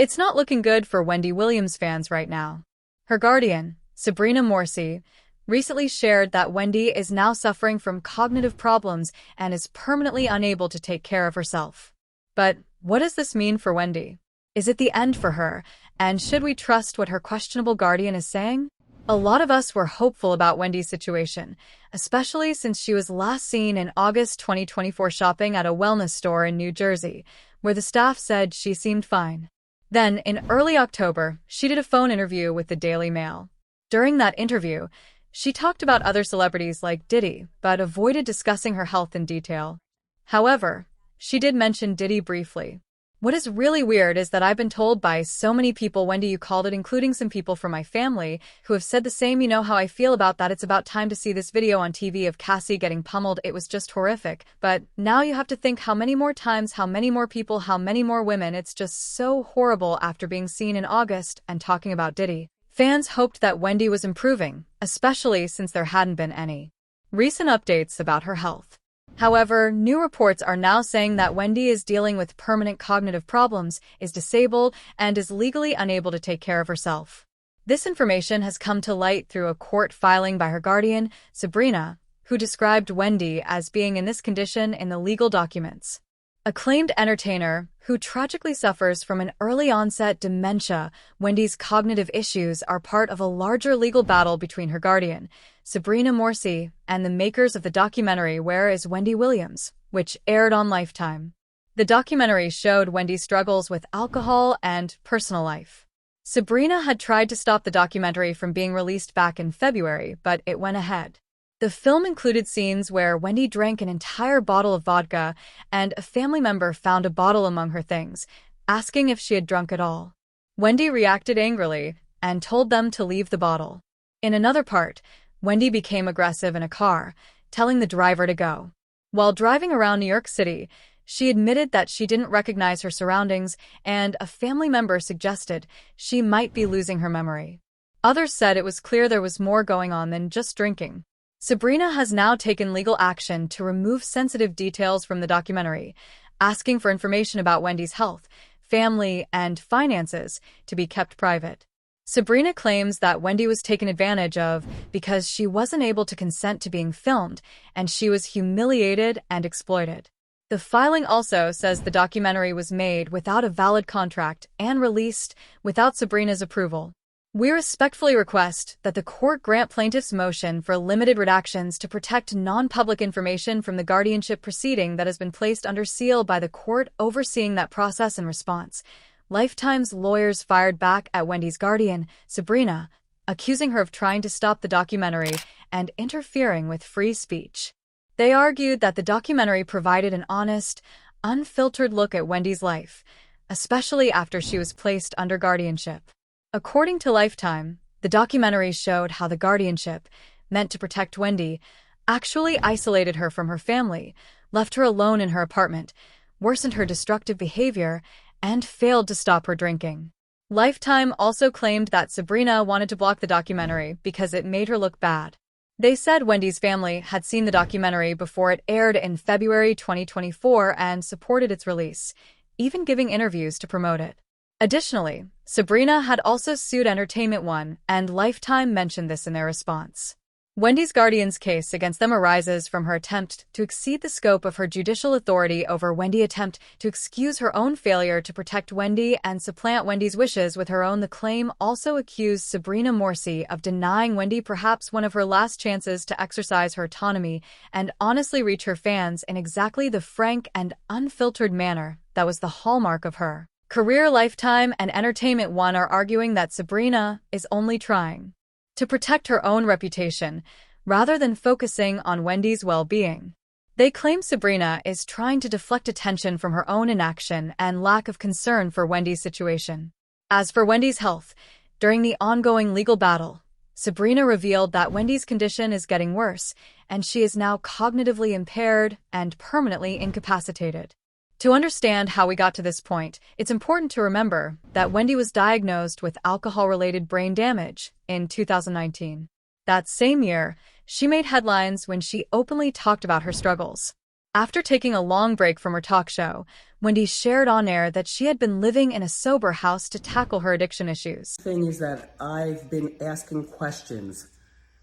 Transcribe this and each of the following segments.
It's not looking good for Wendy Williams fans right now. Her guardian, Sabrina Morsi, recently shared that Wendy is now suffering from cognitive problems and is permanently unable to take care of herself. But what does this mean for Wendy? Is it the end for her, and should we trust what her questionable guardian is saying? A lot of us were hopeful about Wendy's situation, especially since she was last seen in August 2024 shopping at a wellness store in New Jersey, where the staff said she seemed fine. Then, in early October, she did a phone interview with the Daily Mail. During that interview, she talked about other celebrities like Diddy, but avoided discussing her health in detail. However, she did mention Diddy briefly. What is really weird is that I've been told by so many people, Wendy, you called it, including some people from my family, who have said the same. You know how I feel about that. It's about time to see this video on TV of Cassie getting pummeled. It was just horrific. But now you have to think how many more times, how many more people, how many more women. It's just so horrible after being seen in August and talking about Diddy. Fans hoped that Wendy was improving, especially since there hadn't been any recent updates about her health. However, new reports are now saying that Wendy is dealing with permanent cognitive problems, is disabled, and is legally unable to take care of herself. This information has come to light through a court filing by her guardian, Sabrina, who described Wendy as being in this condition in the legal documents. Acclaimed entertainer, who tragically suffers from an early-onset dementia, Wendy's cognitive issues are part of a larger legal battle between her guardian, Sabrina Morsi, and the makers of the documentary Where is Wendy Williams, which aired on Lifetime. The documentary showed Wendy's struggles with alcohol and personal life. Sabrina had tried to stop the documentary from being released back in February, but it went ahead. The film included scenes where Wendy drank an entire bottle of vodka, and a family member found a bottle among her things, asking if she had drunk it all. Wendy reacted angrily and told them to leave the bottle. In another part, Wendy became aggressive in a car, telling the driver to go. While driving around New York City, she admitted that she didn't recognize her surroundings, and a family member suggested she might be losing her memory. Others said it was clear there was more going on than just drinking. Sabrina has now taken legal action to remove sensitive details from the documentary, asking for information about Wendy's health, family, and finances to be kept private. Sabrina claims that Wendy was taken advantage of because she wasn't able to consent to being filmed, and she was humiliated and exploited. The filing also says the documentary was made without a valid contract and released without Sabrina's approval. We respectfully request that the court grant plaintiff's motion for limited redactions to protect non-public information from the guardianship proceeding that has been placed under seal by the court overseeing that process. In response, Lifetime's lawyers fired back at Wendy's guardian, Sabrina, accusing her of trying to stop the documentary and interfering with free speech. They argued that the documentary provided an honest, unfiltered look at Wendy's life, especially after she was placed under guardianship. According to Lifetime, the documentary showed how the guardianship, meant to protect Wendy, actually isolated her from her family, left her alone in her apartment, worsened her destructive behavior, and failed to stop her drinking. Lifetime also claimed that Sabrina wanted to block the documentary because it made her look bad. They said Wendy's family had seen the documentary before it aired in February 2024 and supported its release, even giving interviews to promote it. Additionally, Sabrina had also sued Entertainment One, and Lifetime mentioned this in their response. Wendy's guardian's case against them arises from her attempt to exceed the scope of her judicial authority over Wendy's attempt to excuse her own failure to protect Wendy and supplant Wendy's wishes with her own. The claim also accused Sabrina Morsi of denying Wendy perhaps one of her last chances to exercise her autonomy and honestly reach her fans in exactly the frank and unfiltered manner that was the hallmark of her career. Lifetime and Entertainment One are arguing that Sabrina is only trying to protect her own reputation, rather than focusing on Wendy's well-being. They claim Sabrina is trying to deflect attention from her own inaction and lack of concern for Wendy's situation. As for Wendy's health, during the ongoing legal battle, Sabrina revealed that Wendy's condition is getting worse, and she is now cognitively impaired and permanently incapacitated. To understand how we got to this point, it's important to remember that Wendy was diagnosed with alcohol-related brain damage in 2019. That same year, she made headlines when she openly talked about her struggles. After taking a long break from her talk show, Wendy shared on air that she had been living in a sober house to tackle her addiction issues. The thing is that I've been asking questions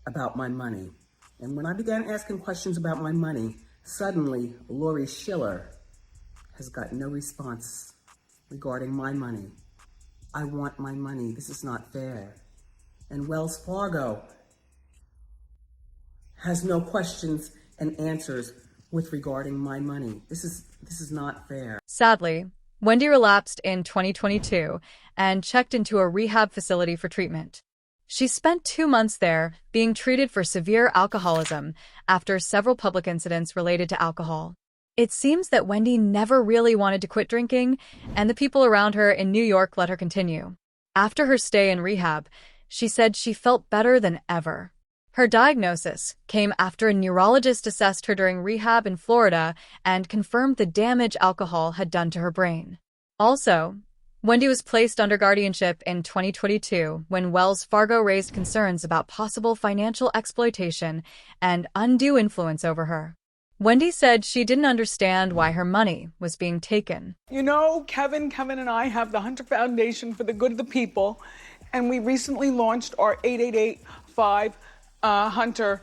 about my money. And when I began asking questions about my money, suddenly Lori Schiller has got no response regarding my money. I want my money. This is not fair. And Wells Fargo has no questions and answers with regarding my money. This is not fair. Sadly, Wendy relapsed in 2022 and checked into a rehab facility for treatment. She spent 2 months there being treated for severe alcoholism after several public incidents related to alcohol. It seems that Wendy never really wanted to quit drinking, and the people around her in New York let her continue. After her stay in rehab, she said she felt better than ever. Her diagnosis came after a neurologist assessed her during rehab in Florida and confirmed the damage alcohol had done to her brain. Also, Wendy was placed under guardianship in 2022 when Wells Fargo raised concerns about possible financial exploitation and undue influence over her. Wendy said she didn't understand why her money was being taken. You know, Kevin and I have the Hunter Foundation for the Good of the People, and we recently launched our 888-5 Hunter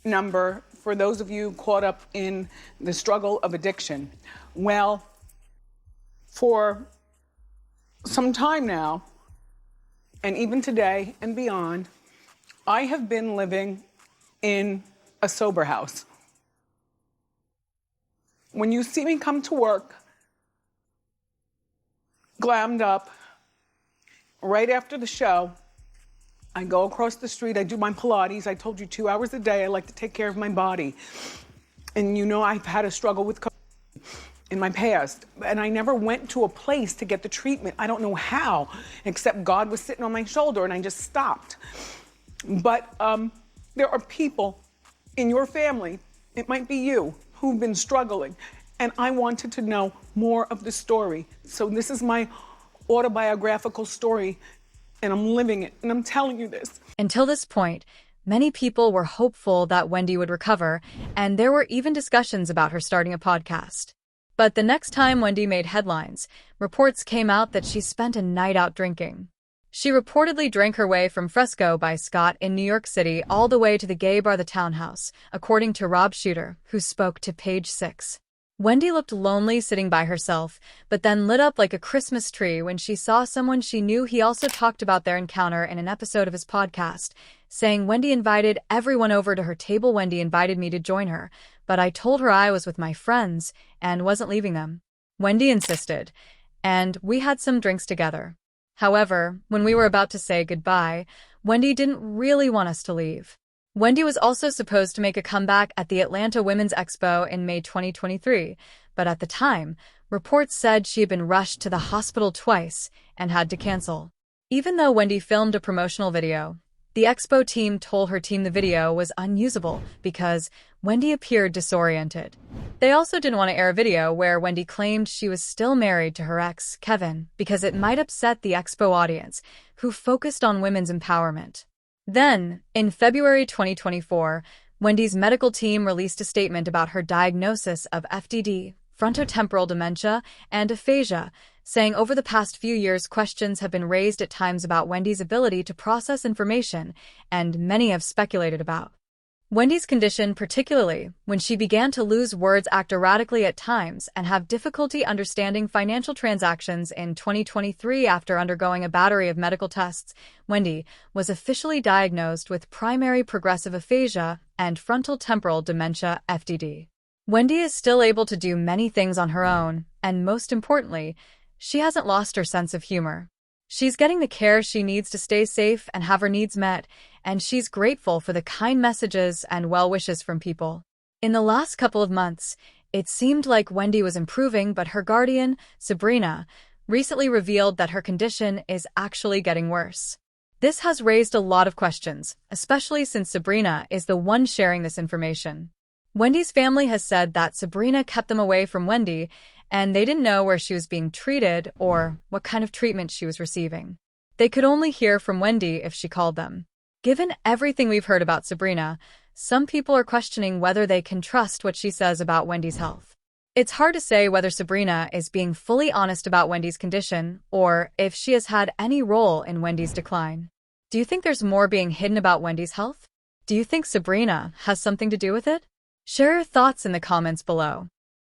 number for those of you caught up in the struggle of addiction. Well, for some time now, and even today and beyond, I have been living in a sober house. When you see me come to work, glammed up, right after the show, I go across the street, I do my Pilates. I told you 2 hours a day, I like to take care of my body. And you know I've had a struggle with in my past, and I never went to a place to get the treatment. I don't know how, except God was sitting on my shoulder and I just stopped. But there are people in your family, it might be you, who've been struggling, and I wanted to know more of the story. So this is my autobiographical story, and I'm living it, and I'm telling you this. Until this point, many people were hopeful that Wendy would recover, and there were even discussions about her starting a podcast. But the next time Wendy made headlines, reports came out that she spent a night out drinking. She reportedly drank her way from Fresco by Scott in New York City all the way to the gay bar The Townhouse, according to Rob Shooter, who spoke to Page 6. Wendy looked lonely sitting by herself, but then lit up like a Christmas tree when she saw someone she knew. He also talked about their encounter in an episode of his podcast, saying Wendy invited everyone over to her table. Wendy invited me to join her, but I told her I was with my friends and wasn't leaving them. Wendy insisted, and we had some drinks together. However, when we were about to say goodbye, Wendy didn't really want us to leave. Wendy was also supposed to make a comeback at the Atlanta Women's Expo in May 2023, but at the time, reports said she had been rushed to the hospital twice and had to cancel. Even though Wendy filmed a promotional video, the Expo team told her team the video was unusable because Wendy appeared disoriented. They also didn't want to air a video where Wendy claimed she was still married to her ex, Kevin, because it might upset the Expo audience, who focused on women's empowerment. Then, in February 2024, Wendy's medical team released a statement about her diagnosis of FTD, frontotemporal dementia, and aphasia, saying over the past few years questions have been raised at times about Wendy's ability to process information, and many have speculated about Wendy's condition, particularly when she began to lose words, act erratically at times, and have difficulty understanding financial transactions. In 2023, after undergoing a battery of medical tests, Wendy was officially diagnosed with primary progressive aphasia and frontotemporal dementia, FTD. Wendy is still able to do many things on her own, and most importantly, she hasn't lost her sense of humor. She's getting the care she needs to stay safe and have her needs met, and she's grateful for the kind messages and well wishes from people. In the last couple of months, it seemed like Wendy was improving, but her guardian, Sabrina, recently revealed that her condition is actually getting worse. This has raised a lot of questions, especially since Sabrina is the one sharing this information. Wendy's family has said that Sabrina kept them away from Wendy, and they didn't know where she was being treated or what kind of treatment she was receiving. They could only hear from Wendy if she called them. Given everything we've heard about Sabrina, some people are questioning whether they can trust what she says about Wendy's health. It's hard to say whether Sabrina is being fully honest about Wendy's condition or if she has had any role in Wendy's decline. Do you think there's more being hidden about Wendy's health? Do you think Sabrina has something to do with it? Share your thoughts in the comments below.